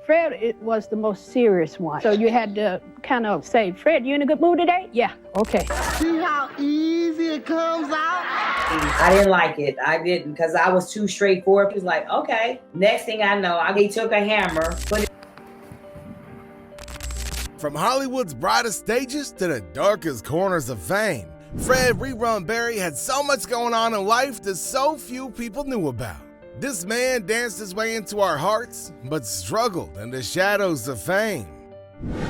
Fred, it was the most serious one. So you had to kind of say, Fred, you in a good mood today? Yeah, okay. See how easy it comes out? I didn't like it. I didn't, because I was too straightforward. It was like, okay. Next thing I know, he took a hammer, put it. From Hollywood's brightest stages to the darkest corners of fame, Fred Rerun Berry had so much going on in life that so few people knew about. This man danced his way into our hearts, but struggled in the shadows of fame.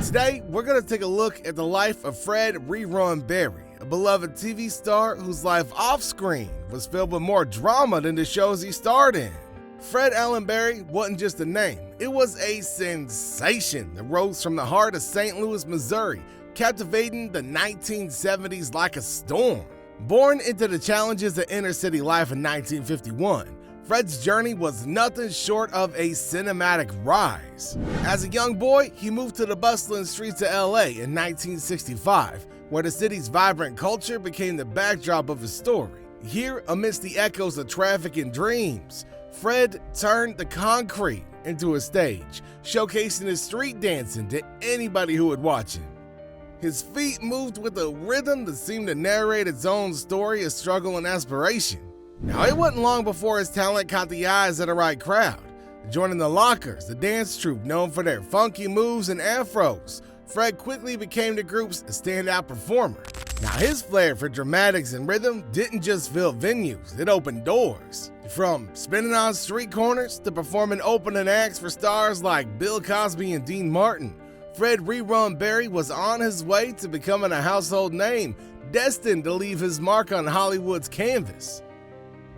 Today, we're going to take a look at the life of Fred Rerun Berry, a beloved TV star whose life off-screen was filled with more drama than the shows he starred in. Fred Allen Berry wasn't just a name, it was a sensation that rose from the heart of St. Louis, Missouri, captivating the 1970s like a storm. Born into the challenges of inner-city life in 1951, Fred's journey was nothing short of a cinematic rise. As a young boy, he moved to the bustling streets of LA in 1965, where the city's vibrant culture became the backdrop of his story. Here, amidst the echoes of traffic and dreams, Fred turned the concrete into a stage, showcasing his street dancing to anybody who would watch him. His feet moved with a rhythm that seemed to narrate its own story of struggle and aspiration. Now, it wasn't long before his talent caught the eyes of the right crowd. Joining the Lockers, the dance troupe known for their funky moves and afros, Fred quickly became the group's standout performer. Now, his flair for dramatics and rhythm didn't just fill venues, it opened doors. From spinning on street corners to performing opening acts for stars like Bill Cosby and Dean Martin, Fred Rerun Berry was on his way to becoming a household name, destined to leave his mark on Hollywood's canvas.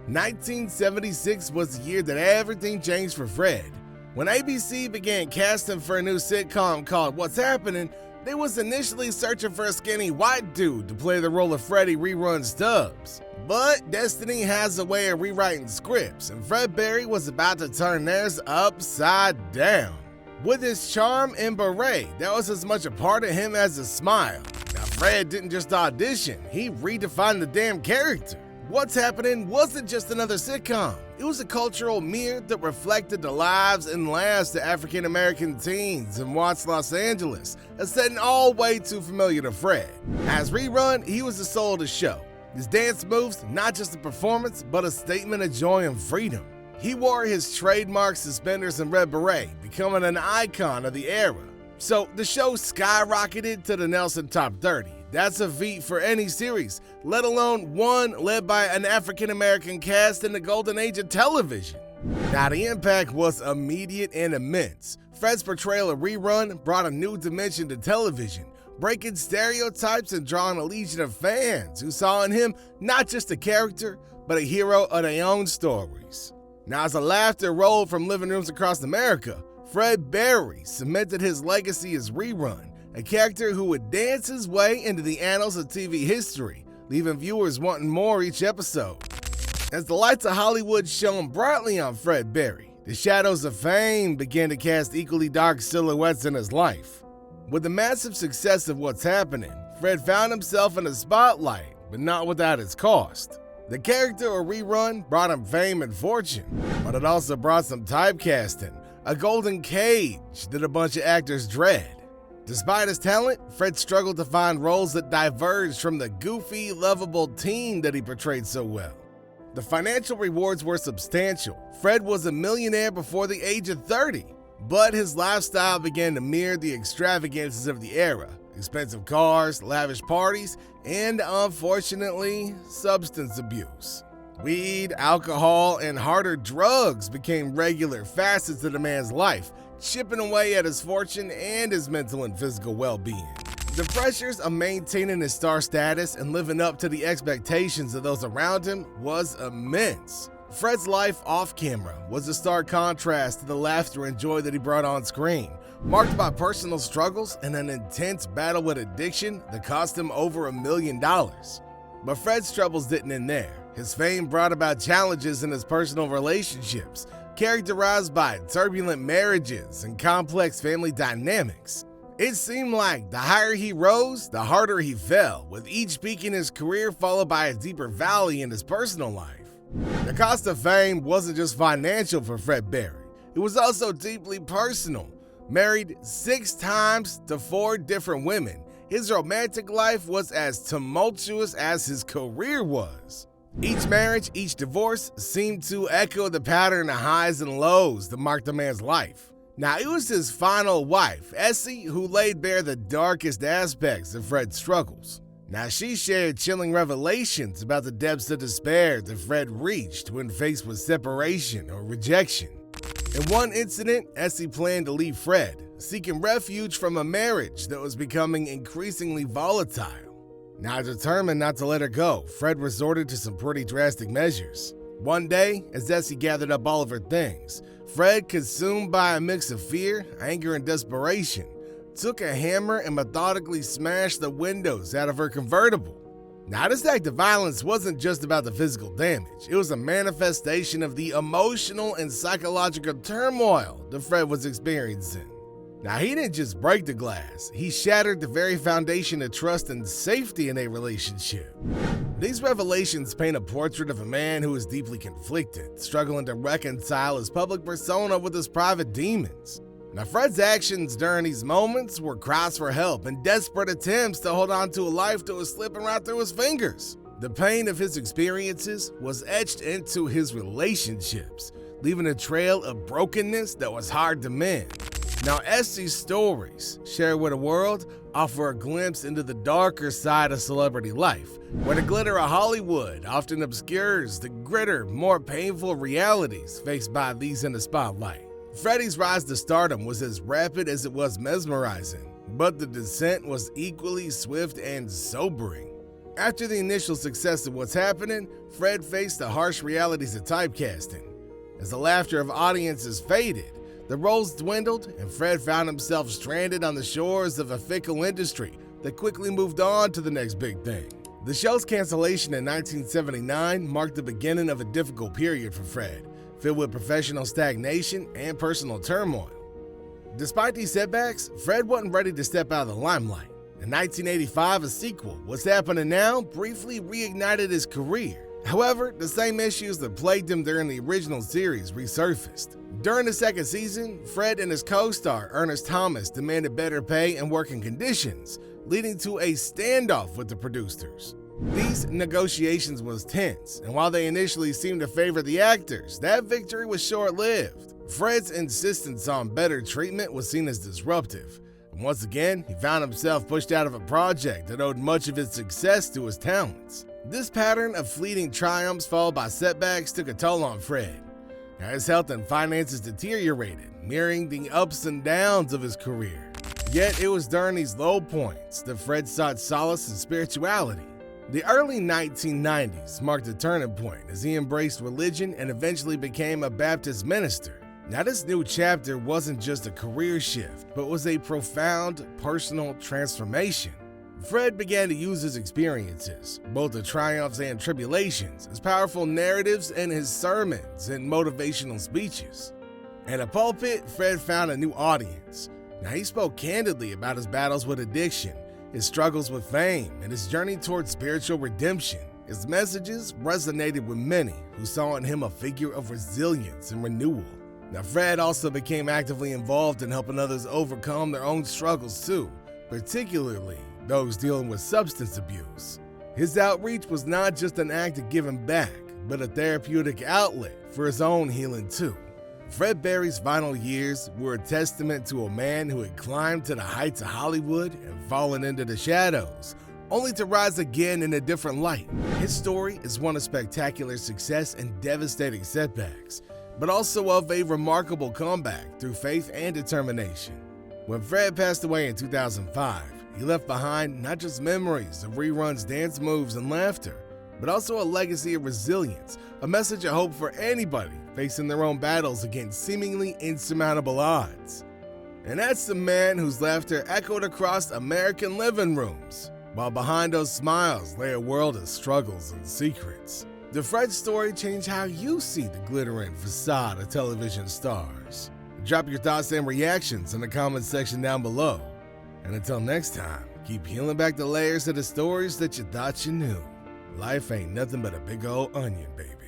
1976 was the year that everything changed for Fred. When ABC began casting for a new sitcom called What's Happening, they was initially searching for a skinny white dude to play the role of Freddie Rerun Stubbs. But destiny has a way of rewriting scripts, and Fred Berry was about to turn theirs upside down. With his charm and beret, that was as much a part of him as a smile. Now, Fred didn't just audition, he redefined the damn character. What's Happening wasn't just another sitcom. It was a cultural mirror that reflected the lives and laughs of African-American teens in Watts, Los Angeles, a setting all way too familiar to Fred. As Rerun, he was the soul of the show. His dance moves, not just a performance, but a statement of joy and freedom. He wore his trademark suspenders and red beret, becoming an icon of the era. So the show skyrocketed to the Nelson Top 30. That's a feat for any series, let alone one led by an African-American cast in the golden age of television. Now, the impact was immediate and immense. Fred's portrayal of Rerun brought a new dimension to television, breaking stereotypes and drawing a legion of fans who saw in him not just a character, but a hero of their own stories. Now, as the laughter rolled from living rooms across America, Fred Berry cemented his legacy as Rerun, a character who would dance his way into the annals of TV history, leaving viewers wanting more each episode. As the lights of Hollywood shone brightly on Fred Berry, the shadows of fame began to cast equally dark silhouettes in his life. With the massive success of What's Happening, Fred found himself in the spotlight, but not without its cost. The character of Rerun brought him fame and fortune, but it also brought some typecasting, a golden cage that a bunch of actors dread. Despite his talent, Fred struggled to find roles that diverged from the goofy, lovable teen that he portrayed so well. The financial rewards were substantial. Fred was a millionaire before the age of 30, but his lifestyle began to mirror the extravagances of the era. Expensive cars, lavish parties, and unfortunately, substance abuse. Weed, alcohol, and harder drugs became regular facets of the man's life, chipping away at his fortune and his mental and physical well-being. The pressures of maintaining his star status and living up to the expectations of those around him was immense. Fred's life off-camera was a stark contrast to the laughter and joy that he brought on screen, marked by personal struggles and an intense battle with addiction that cost him over $1 million. But Fred's troubles didn't end there. His fame brought about challenges in his personal relationships, characterized by turbulent marriages and complex family dynamics. It seemed like the higher he rose, the harder he fell, with each peak in his career followed by a deeper valley in his personal life. The cost of fame wasn't just financial for Fred Berry, it was also deeply personal. Married 6 times to 4 different women, his romantic life was as tumultuous as his career was. Each marriage, each divorce seemed to echo the pattern of highs and lows that marked the man's life. Now, it was his final wife, Essie, who laid bare the darkest aspects of Fred's struggles. Now, she shared chilling revelations about the depths of despair that Fred reached when faced with separation or rejection. In one incident, Essie planned to leave Fred, seeking refuge from a marriage that was becoming increasingly volatile. Now, determined not to let her go, Fred resorted to some pretty drastic measures. One day, as Essie gathered up all of her things, Fred, consumed by a mix of fear, anger, and desperation, took a hammer and methodically smashed the windows out of her convertible. Now, this act of violence wasn't just about the physical damage. It was a manifestation of the emotional and psychological turmoil that Fred was experiencing. Now, he didn't just break the glass, he shattered the very foundation of trust and safety in a relationship. These revelations paint a portrait of a man who is deeply conflicted, struggling to reconcile his public persona with his private demons. Now, Fred's actions during these moments were cries for help and desperate attempts to hold on to a life that was slipping right through his fingers. The pain of his experiences was etched into his relationships, leaving a trail of brokenness that was hard to mend. Now, Essie's stories, shared with the world, offer a glimpse into the darker side of celebrity life, where the glitter of Hollywood often obscures the grittier, more painful realities faced by these in the spotlight. Freddie's rise to stardom was as rapid as it was mesmerizing, but the descent was equally swift and sobering. After the initial success of What's Happening, Fred faced the harsh realities of typecasting. As the laughter of audiences faded, the roles dwindled, and Fred found himself stranded on the shores of a fickle industry that quickly moved on to the next big thing. The show's cancellation in 1979 marked the beginning of a difficult period for Fred, filled with professional stagnation and personal turmoil. Despite these setbacks, Fred wasn't ready to step out of the limelight. In 1985, a sequel, What's Happening Now, briefly reignited his career. However, the same issues that plagued him during the original series resurfaced. During the second season, Fred and his co-star, Ernest Thomas, demanded better pay and working conditions, leading to a standoff with the producers. These negotiations was tense, and while they initially seemed to favor the actors, that victory was short-lived. Fred's insistence on better treatment was seen as disruptive, and once again, he found himself pushed out of a project that owed much of its success to his talents. This pattern of fleeting triumphs followed by setbacks took a toll on Fred. Now, his health and finances deteriorated, mirroring the ups and downs of his career. Yet it was during these low points that Fred sought solace in spirituality. The early 1990s marked a turning point as he embraced religion and eventually became a Baptist minister. Now, this new chapter wasn't just a career shift, but was a profound personal transformation. Fred began to use his experiences, both the triumphs and tribulations, as powerful narratives in his sermons and motivational speeches. In a pulpit, Fred found a new audience. Now, he spoke candidly about his battles with addiction, his struggles with fame, and his journey towards spiritual redemption. His messages resonated with many who saw in him a figure of resilience and renewal. Now, Fred also became actively involved in helping others overcome their own struggles too, particularly those dealing with substance abuse. His outreach was not just an act of giving back, but a therapeutic outlet for his own healing too. Fred Berry's final years were a testament to a man who had climbed to the heights of Hollywood and fallen into the shadows, only to rise again in a different light. His story is one of spectacular success and devastating setbacks, but also of a remarkable comeback through faith and determination. When Fred passed away in 2005, he left behind not just memories of Rerun's dance moves and laughter, but also a legacy of resilience, a message of hope for anybody facing their own battles against seemingly insurmountable odds. And that's the man whose laughter echoed across American living rooms, while behind those smiles lay a world of struggles and secrets. Did Fred's story change how you see the glittering facade of television stars? Drop your thoughts and reactions in the comments section down below. And until next time, keep peeling back the layers of the stories that you thought you knew. Life ain't nothing but a big old onion, baby.